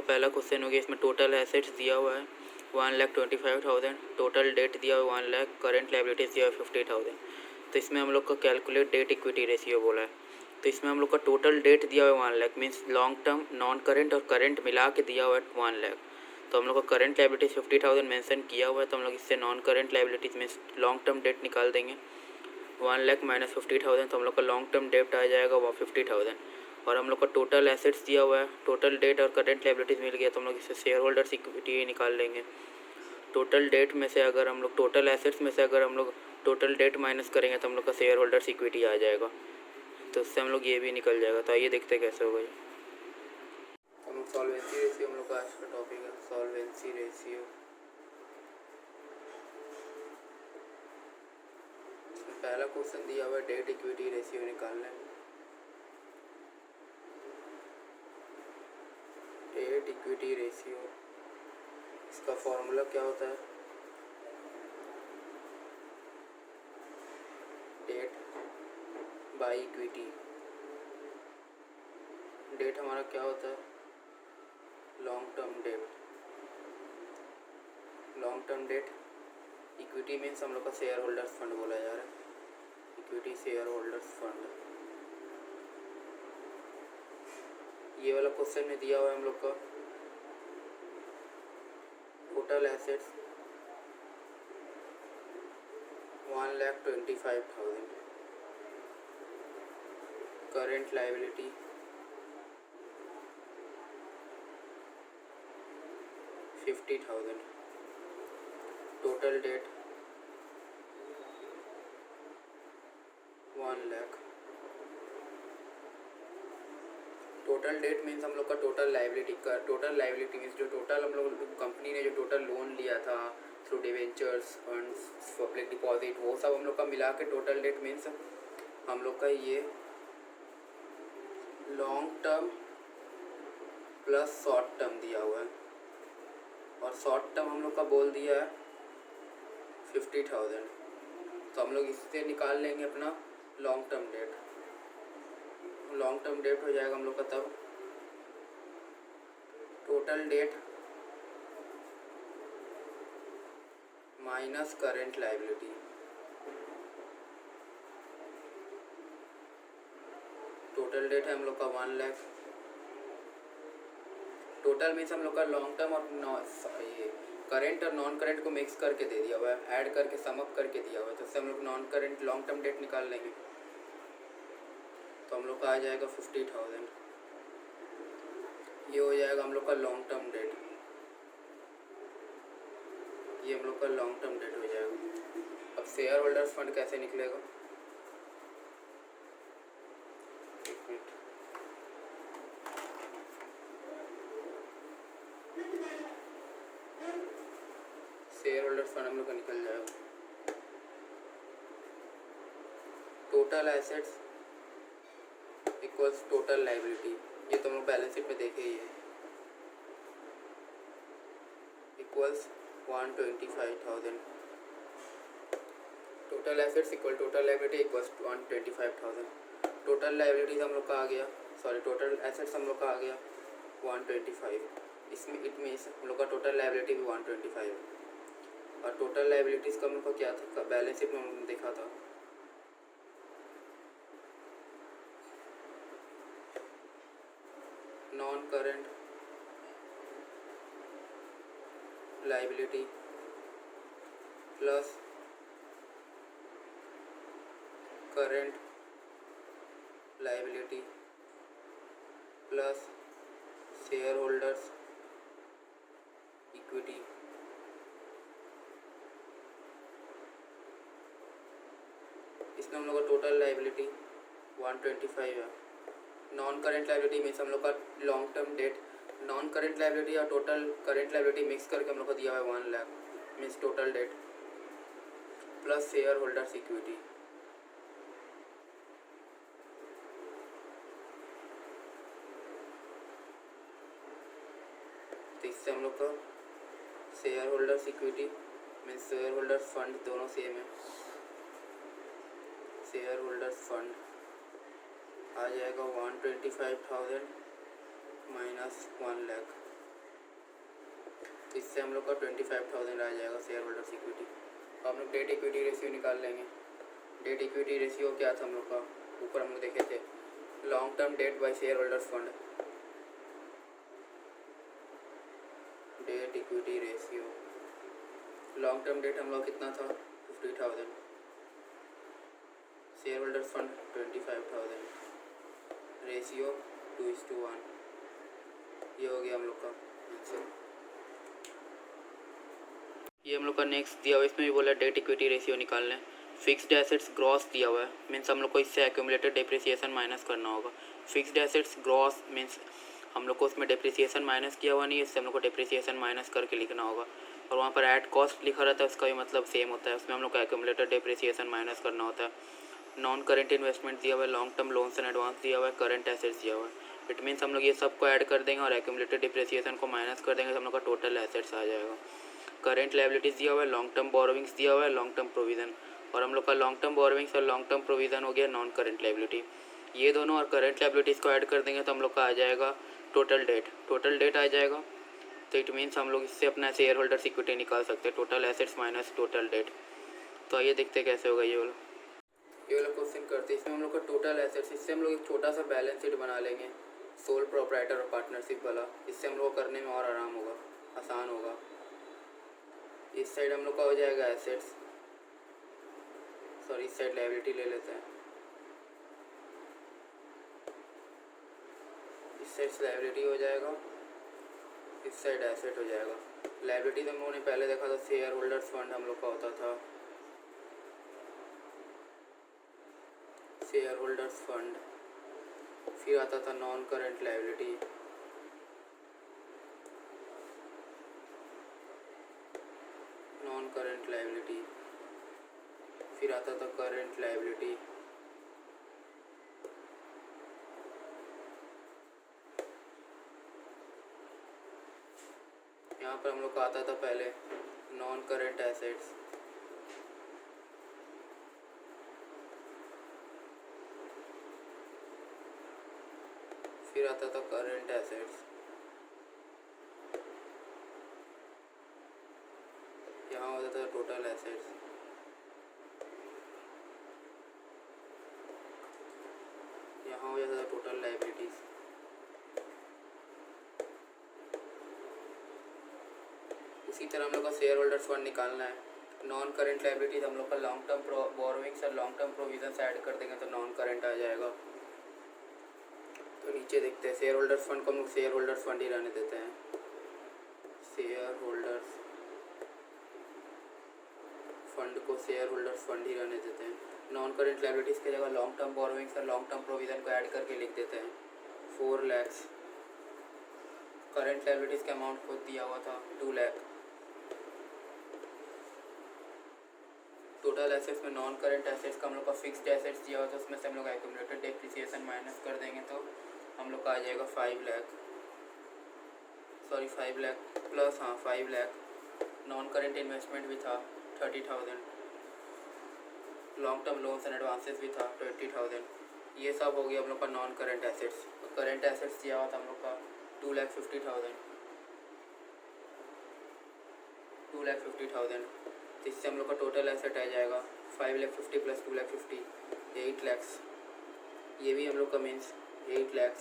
पहला क्वेश्चन हो गया, इसमें टोटल एसेट्स दिया हुआ है 1,25,000, टोटल डेट दिया हुआ 1 लाख, करंट लाइबिलिटीज दिया हुआ 50,000। तो इसमें हम लोग का कैलकुलेट डेट इक्विटी रेशियो बोला है। तो इसमें हम लोग का टोटल डेट दिया हुआ है 1 lakh, means long term, non current और करेंट मिला के दिया हुआ है 1 लाख। तो हम लोग का करंट लाइबिलिटीज 50,000 मेंशन किया हुआ है, तो हम लोग इससे non current liabilities means long term date निकाल देंगे। 1 लाख माइनस 50,000, तो हम लोग का लॉन्ग टर्म डेट आ जाएगा वो 50,000। और हम लोग का टोटल एसेट्स दिया हुआ है, टोटल डेट और करंट लाइबिलिटीज़ मिल गया, तो हम लोग इससे शेयर होल्डर्स इक्विटी निकाल लेंगे। टोटल डेट में से अगर हम लोग टोटल एसेट्स में से अगर हम लोग टोटल डेट माइनस करेंगे तो हम लोग का शेयर होल्डर्स इक्विटी आ जाएगा। तो उससे हम लोग ये भी निकल जाएगा। तो आइए देखते कैसे होगा ये। हम लोग सॉल्वेंसी रेशियो, हम लोग का आज का टॉपिक है सॉल्वेंसी रेशियो। पहला क्वेश्चन दिया हुआ है डेट इक्विटी रेशियो निकालना है। डेट इक्विटी रेशियो, इसका फॉर्मूला क्या होता है? Date by equity. डेट हमारा क्या होता है? Long term date. Long term date, equity means हम लोग का शेयर होल्डर्स फंड बोला जा रहा है, इक्विटी शेयर होल्डर्स फंड। ये वाला क्वेश्चन में दिया हुआ है हम लोग का total assets 1,25,000, current liability 50,000, total date 1 lakh. Total that means हम लोग का टोटल लाइबिलिटी का, टोटल लाइबिलिटी मीन्स जो टोटल हम लोग कंपनी ने जो टोटल लोन लिया था through debentures, funds, public deposit, वो सब हम लोग का मिला के टोटल डेट मीन्स हम लोग का ये long term plus short term दिया हुआ है। और शॉर्ट टर्म हम लोग का बोल दिया है 50,000। तो हम लोग इससे निकाल लेंगे अपना long term date. Long term date हो जाएगा हम लोग का तब total date minus current liability. Total date है हम लोग का 1 लाख। टोटल मीन्स हम लोग का लॉन्ग टर्म और ये करेंट और नॉन करेंट को मिक्स करके दे दिया हुआ है, ऐड करके सम अप करके दिया हुआ है। तो उससे हम लोग non current long term date निकाल लेंगे। तो हम लोग का आ जाएगा 50,000। ये हो जाएगा हम लोग का लॉन्ग टर्म डेट। ये हम लोग का लॉन्ग टर्म डेट हो जाएगा। अब शेयर होल्डर्स फंड कैसे निकलेगा? एक मिनट, शेयर होल्डर्स फंड हम लोग का निकल जाएगा। Total assets equals total liability. ये तो हम लोग बैलेंस शीट में देखे ही है। Equals 125,000। Total assets equal total liability equals 125,000। Total liabilities हम लोग का आ गया, सॉरी टोटल एसेट्स हम लोग का आ गया 125। इसमें इट मीन्स हम लोग का टोटल लाइबिलिटी भी 125 है। और टोटल लाइबिलिटीज़ का हम लोग का क्या था? बैलेंस शीट में हमने देखा था non current liability plus current liability plus share holders equity. इसमें हम लोग का टोटल लाइबिलिटी 125 है। नॉन करेंट लाइबिलिटी मीन्स हम लोग का long term date, non current liability और टोटल करेंट लाइबिलिटी मिक्स करके हम लोग को दिया हुआ है 1 lakh means total date plus share holders equity. तो इससे हम लोग का share holders equity means share holders fund दोनों सेम है। शेयर होल्डर्स फंड आ जाएगा 125,000 माइनस 1 लाख। तो इससे हम लोग का 25,000 आ जाएगा शेयर होल्डर्स इक्विटी। तो हम लोग डेट इक्विटी रेशियो निकाल लेंगे। डेट इक्विटी रेशियो क्या था हम लोग का, ऊपर हम लोग देखे थे, long term debt by shareholders fund. Debt equity ratio, long term debt हम लोग कितना था 50,000, शेयर होल्डर्स फंड 25,000, रेशियो 2:1। ये हो गया हम लोग का आंसर। ये हम लोग का नेक्स्ट दिया हुआ है, इसमें भी बोला डेट इक्विटी रेशियो निकालना है। फिक्स्ड एसेट्स ग्रॉस दिया हुआ है, मीन्स हम लोग को इससे एक्यूमुलेटेड डेप्रिसिएशन माइनस करना होगा। फिक्स्ड एसेट्स ग्रॉस मीन्स हम लोग को उसमें डेप्रिसिएशन माइनस किया हुआ नहीं है, इससे हम लोग को डेप्रिसिएशन माइनस करके लिखना होगा। और वहाँ पर ऐड कॉस्ट लिखा रहता है, उसका भी मतलब सेम होता है, उसमें हम लोग को एक्यूमुलेटेड डेप्रिसिएशन माइनस करना होता है। नॉन करेंट इन्वेस्टमेंट दिया हुआ है, long term loans and advance दिया हुआ है, करंट एसेट्स दिया हुआ है। इट मीन्स हम लोग ये सबको ऐड कर देंगे और एक्यूमुलेटेड डिप्रिसिएशन को माइनस कर देंगे तो हम लोग का टोटल एसेट्स आ जाएगा। करेंट लायबिलिटीज़ दिया हुआ है, लॉन्ग टर्म बोरोविंग्स दिया हुआ है, लॉन्ग टर्म प्रोविज़न, और हम लोग का लॉन्ग टर्म बोरोविंग्स और लॉन्ग टर्म प्रोविज़न हो गया नॉन करेंट लायबिलिटी। ये दोनों और करेंट लायबिलिटीज़ को ऐड कर देंगे तो हम लोग का आ जाएगा टोटल डेट। टोटल डेट आ जाएगा तो इट मीन्स हम लोग इससे अपना शेयर होल्डर्स इक्विटी निकाल सकते हैं, total assets minus total date. तो आइए देखते हैं कैसे होगा ये वाला क्वेश्चन करते हैं। इसमें हम लोग का टोटल एसेट्स, इससे हम लोग एक छोटा सा बैलेंस शीट बना लेंगे सोल प्रोप्राइटर और पार्टनरशिप वाला, इससे हम लोग को करने में और आराम होगा, आसान होगा। इस साइड हम लोग का हो जाएगा एसेट्स, सॉरी इस साइड लायबिलिटी ले लेते हैं, इस साइड लायबिलिटी हो जाएगा, इस साइड एसेट हो जाएगा। लायबिलिटी हम लोगों ने पहले देखा था शेयर होल्डर्स फंड हम लोग का होता था, शेयर होल्डर्स फंड, फिर आता था non current liability, non current liability, फिर आता था करंट लायबिलिटी, यहाँ पर हम लोग का आता था पहले नॉन करंट एसेट्स, फिर आता था करंट एसेट्स, यहाँ होता था टोटल एसेट्स, यहाँ हो जाता था टोटल लायबिलिटीज। उसी तरह हम लोग का शेयर होल्डर्स फंड निकालना है। नॉन करंट लायबिलिटीज हम लोग का लॉन्ग टर्म बोरोविंग्स और लॉन्ग टर्म प्रोविजन ऐड कर देंगे तो नॉन करंट आ जाएगा। तो नीचे देखते हैं शेयर होल्डर्स फंड को हम लोग शेयर होल्डर्स फंड ही रहने देते हैं, शेयर होल्डर्स फंड को शेयर होल्डर्स फंड ही रहने देते हैं। नॉन करेंट लायबिलिटीज़ की जगह लॉन्ग टर्म बोरोविंग्स और लॉन्ग टर्म प्रोविज़न को ऐड करके लिख देते हैं 4 लाख। करेंट लायबिलिटीज़ का अमाउंट खुद दिया हुआ था 2 लाख। टोटल एसेट्स में नॉन करेंट एसेट्स का हम लोग का फिक्स्ड एसेट्स दिया हुआ था, उसमें से हम लोग एक्यूमुलेटेड डेप्रिसिएशन माइनस कर देंगे तो हम लोग का आ जाएगा 5 लाख, सॉरी 5 लाख प्लस, हाँ 5 लाख। नॉन करेंट इन्वेस्टमेंट भी था 30,000, long term loans and advances भी था 20,000। ये सब हो गया हम लोग का non current assets. Current assets दिया हुआ था हम लोग का 2,50,000, 2,50,000। तो इससे हम लोग का टोटल एसेट आ जाएगा 5,50,000 प्लस 2,50,000 8 लाख। ये भी हम लोग का मीन्स 8 लाख,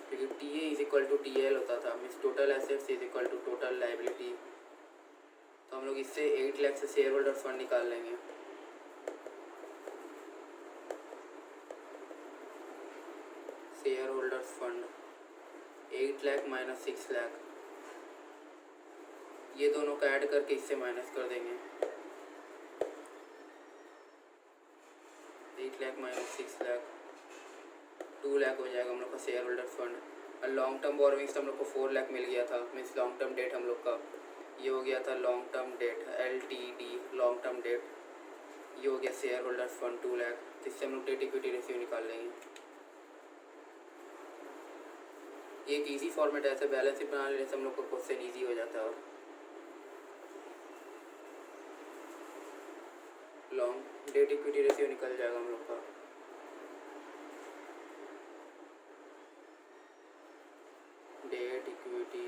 क्योंकि T A is equal to T L होता था, means total assets is equal to total liability. तो हम लोग इससे 8 लाख से शेयर होल्डर्स फंड निकाल लेंगे। Share holders fund 8 lakh minus 6 lakh, ये दोनों का ऐड करके इससे माइनस कर देंगे। 8 लाख माइनस 6 लाख 2 लाख हो जाएगा हम लोग का शेयर होल्डर्स फंड। और लॉन्ग टर्म बोरोविंग्स तो हम लोग को 4 लाख मिल गया था, मीन्स लॉन्ग टर्म डेट हम लोग का ये हो गया था long term date, LTD long term date. ये हो गया शेयर होल्डर्स फंड 2 लाख। तो इससे हम लोग डेट इक्विटी रेशियो निकाल लेंगे। एक इजी फॉर्मेट है, ऐसे बैलेंस शीट बना लेने से हम लोग का क्वेश्चन ईजी हो जाता है। और लॉन्ग डेट इक्विटी रेशियो निकल जाएगा हम लोग का। Debt equity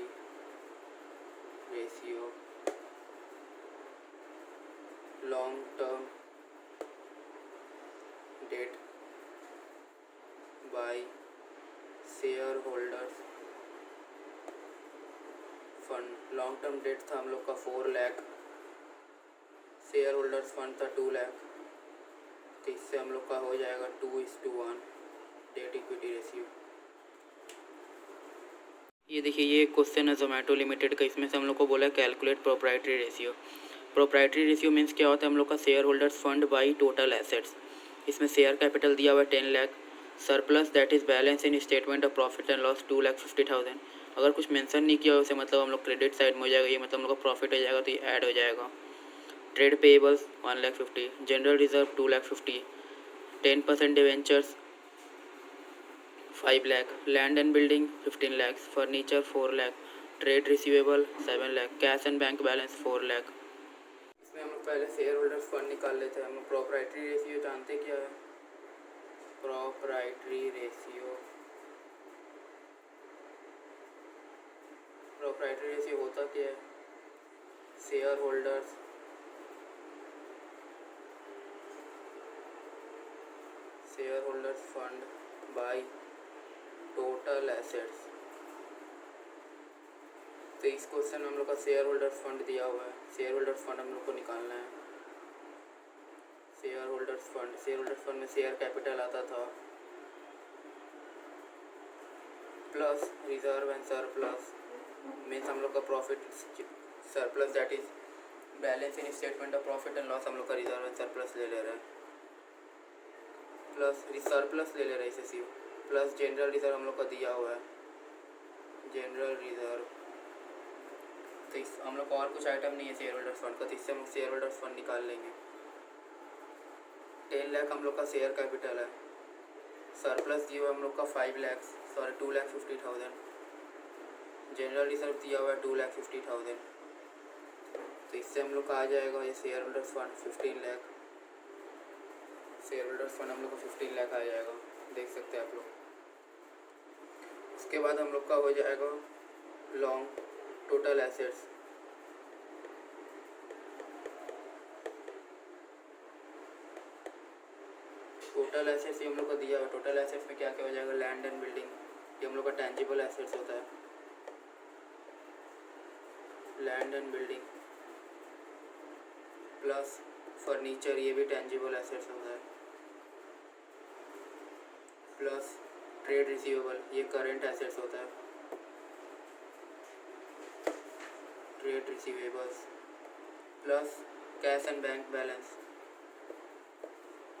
ratio long term debt by shareholders fund. Long term debt था हम लोग का 4 लाख, शेयर होल्डर्स फंड था 2 लाख, तो इससे हम लोग का हो जाएगा 2:1 डेट इक्विटी रेशियो। ये देखिए, ये क्वेश्चन है जोमेटो लिमिटेड का, इसमें से हम लोग को बोला है calculate proprietary ratio. Proprietary ratio means क्या होता है, हम लोग का share holders fund by total assets. इसमें शेयर कैपिटल दिया हुआ है 10 lakh, surplus that is balance in statement of profit and loss 2,50,000। अगर कुछ मेंशन नहीं किया हो उसे मतलब हम लोग क्रेडिट साइड में हो जाएगा, ये मतलब हम लोग का प्रॉफिट हो जाएगा तो ये ऐड हो जाएगा। Trade payables 1,50,000, general reserve 2,50,000, 10% debentures 5 lakh, land and building 15 lakh, furniture 4 lakh, trade receivable 7 lakh, cash and bank balance 4 lakh. इसमें हम लोग पहले शेयर होल्डर्स फंड निकाल लेते हैं। हम लोग प्रोप्राइटरी रेशियो जानते क्या है? प्रोप्राइटरी रेशियो, प्रोप्राइटरी रेशियो होता क्या है? Share holders fund by total assets. तो इस क्वेश्चन में हम लोग का शेयर होल्डर्स फंड दिया हुआ है, शेयर होल्डर्स फंड हम लोग को निकालना है। शेयर होल्डर्स फंड में शेयर कैपिटल आता था plus reserve and surplus, means हम लोग का profit surplus that is balance in statement of profit and loss, हम लोग का रिजर्व एंड सरप्लस ले ले रहे हैं, प्लस सरप्लस ले ले रहे हैं इसे सिर्फ, प्लस जनरल रिजर्व हम लोग का दिया हुआ है, जनरल रिजर्व। तो इस हम लोग को और कुछ आइटम नहीं है शेयर होल्डर्स फंड का, तो इससे हम लोग शेयर होल्डर्स फंड निकाल लेंगे। 10 लाख हम लोग का शेयर कैपिटल है, सरप्लस दिया हुआ हम लोग का 2,50,000, जनरल रिजर्व दिया हुआ है 2,50,000, तो इससे हम लोग का आ जाएगा ये share holders fund 15 lakh. Share holders fund हम लोग को 15 लाख आ जाएगा, देख सकते हैं आप लोग। उसके बाद हम लोग का हो जाएगा long total assets. Total assets ये हम लोग को दिया हुआ, टोटल एसेट्स में क्या क्या हो जाएगा? लैंड एंड बिल्डिंग, ये हम लोग का टेंजिबल एसेट्स होता है, land and building, plus furniture ये भी टेंजिबल एसेट्स होता है, प्लस ट्रेड रिसीवेबल ये करंट एसेट्स होता है, trade receivables, plus cash and bank balance,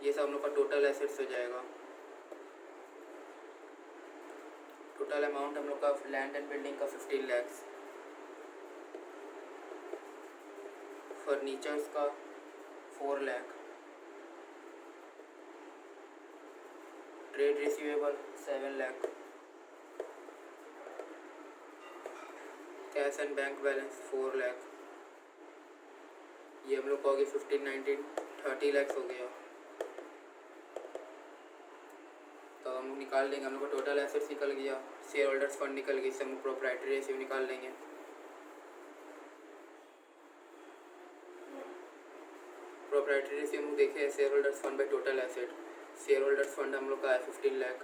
ये सब हम लोग का टोटल एसेट्स हो जाएगा। टोटल अमाउंट हम लोग का लैंड एंड बिल्डिंग का 15 लाख, फर्नीचर्स का 4 lakh, trade receivable 7 lakh, cash and bank balance 4 lakh, ये हम लोग का हो गया 15, 19, 30 लाख हो गया। तो हम निकाल लेंगे, हम लोग को टोटल एसेट्स निकल गया, शेयर होल्डर्स फंड निकल गई, इससे हम प्रोप्राइटरी रेशियो निकाल लेंगे। प्रोप्राइटरी रेशियो हम देखे share holders fund by total asset, share holders fund हम लोग का है 15 लाख,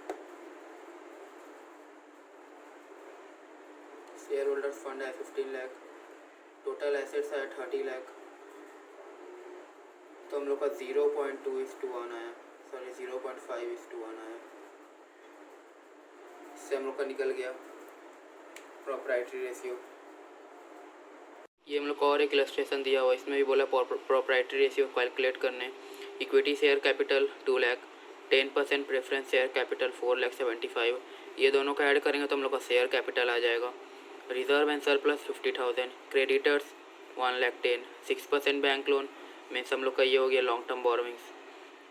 शेयर होल्डर्स फंड है 15 लाख, टोटल एसेट्स है 30 लाख, तो हम लोग का 0.2:1 आया, सॉरी 0.5:1 आया, इससे हम लोग का निकल गया प्रोप्राइटरी रेशियो। ये हम लोग को और एक इलस्ट्रेशन दिया हुआ है, इसमें भी बोला प्रोप्राइटरी रेशियो कैलकुलेट करने। Equity share capital 2 lakh, 10% preference share capital 4,75,000, ये दोनों का ऐड करेंगे तो हम लोग का शेयर कैपिटल आ जाएगा। Reserve and surplus 50,000, creditors 1,10,000, 6% bank loan means हम लोग का ये हो गया long term borrowings.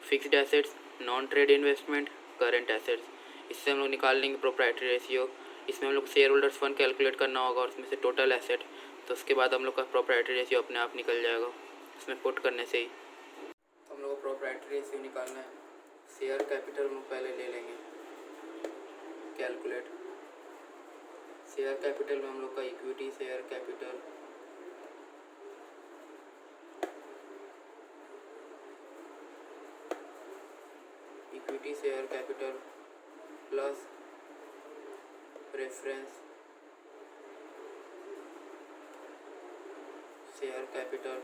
Fixed assets, non trade investment, current assets, इससे हम लोग निकाल लेंगे प्रोप्राइटरी रेशियो। इसमें हम लोग शेयर होल्डर्स फंड कैलकुलेट करना होगा और उसमें से टोटल एसेट, तो उसके बाद हम लोग का प्रोप्राइटरी रेशियो अपने आप निकल जाएगा इसमें पुट करने से ही। तो हम लोग को प्रोप्राइटरी रेशियो निकालना है, शेयर कैपिटल हम पहले ले लेंगे कैलकुलेट। शेयर कैपिटल में हम लोग का equity share capital equity share capital plus preference share capital.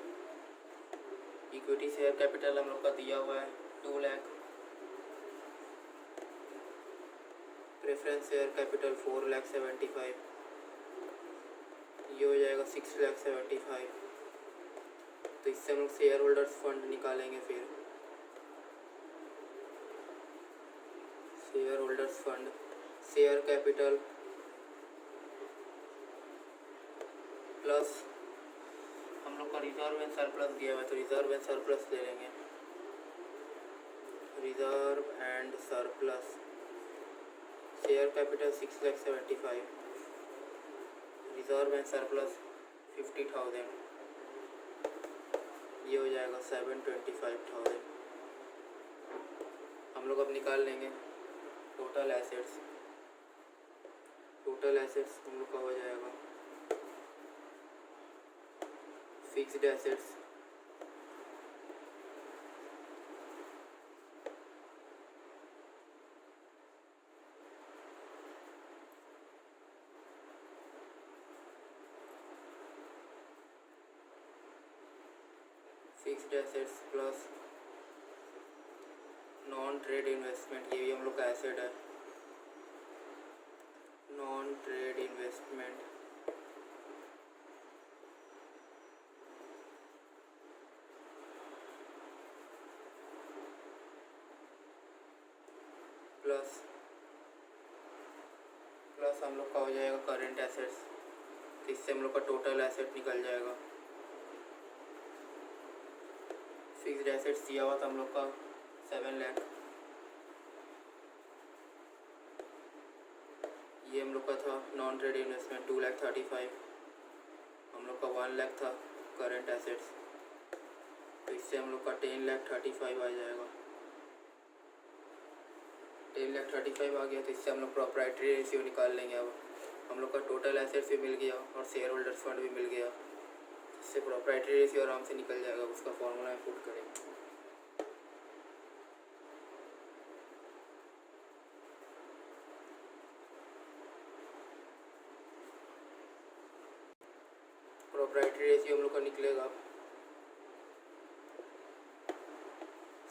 Equity share capital हम लोग का दिया हुआ है 2 लाख, प्रेफरेंस शेयर कैपिटल 4,75,000, ये हो जाएगा 6,75,000। तो इससे हम लोग शेयर होल्डर्स फंड निकालेंगे। फिर share holders fund share capital plus हम लोग का रिजर्व एंड सरप्लस दिया हुआ है, तो रिजर्व एंड सरप्लस ले लेंगे। Reserve and surplus share capital 6,75,000, reserve and surplus 50,000, ये हो जाएगा 725,000। हम लोग अब निकाल लेंगे टोटल एसेट्स। टोटल एसेट्स हम लोग का हो जाएगा fixed assets plus non trade investment, ये भी हम लोग का एसेट है। नॉन ट्रेड इन्वेस्टमेंट प्लस हम लोग का हो जाएगा करेंट एसेट्स, तो इससे हम लोग का टोटल एसेट निकल जाएगा। फिक्स्ड एसेट्स दिया हुआ था हम लोग का 7 लाख, ये हम लोग का था नॉन ट्रेड इन्वेस्टमेंट 2,35,000, हम लोग का 1 लाख था करेंट एसेट्स, तो इससे हम लोग का 10,35,000 आ जाएगा। 10,35,000 आ गया, तो इससे हम लोग प्रॉपर्टी रेशियो निकाल लेंगे। अब हम लोग का टोटल एसेट्स भी मिल गया और शेयर होल्डर्स फंड भी मिल गया, इससे प्रॉपर्टी रेशियो आराम से निकल जाएगा। उसका फॉर्मूला में पुट करें। प्रॉपर्टी रेशियो हम लोग का निकलेगा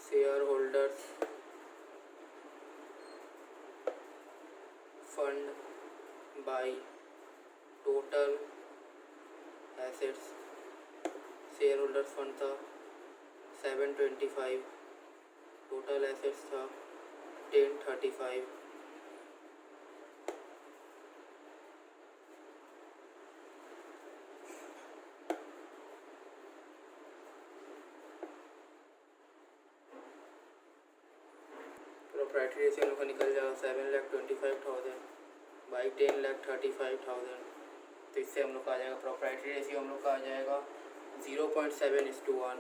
share holders fund by total assets. Share holders fund था 725, टोटल एसेट्स था 1035। प्रॉपर्टी रेशियो हम लोग का निकल जाएगा 7,25,000 बाई 10,35,000, तो इससे हम लोग का आ जाएगा प्रॉपर्टी रेशियो हम लोग का आ जाएगा 0.7:1।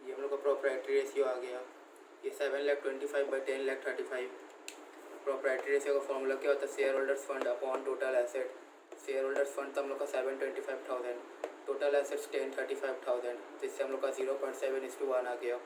ये हम लोग का प्रॉपर्टी रेशियो आ गया। ये 7,25,000 बाई 10,35,000। प्रॉपर्टी रेशियो का फॉर्मूला क्या होता है? Share holders fund upon total asset. Share holders fund तो हम लोग का 725,000, टोटल एसेट्स 1035,000, तो इससे हम लोग का 0.7:1 आ गया।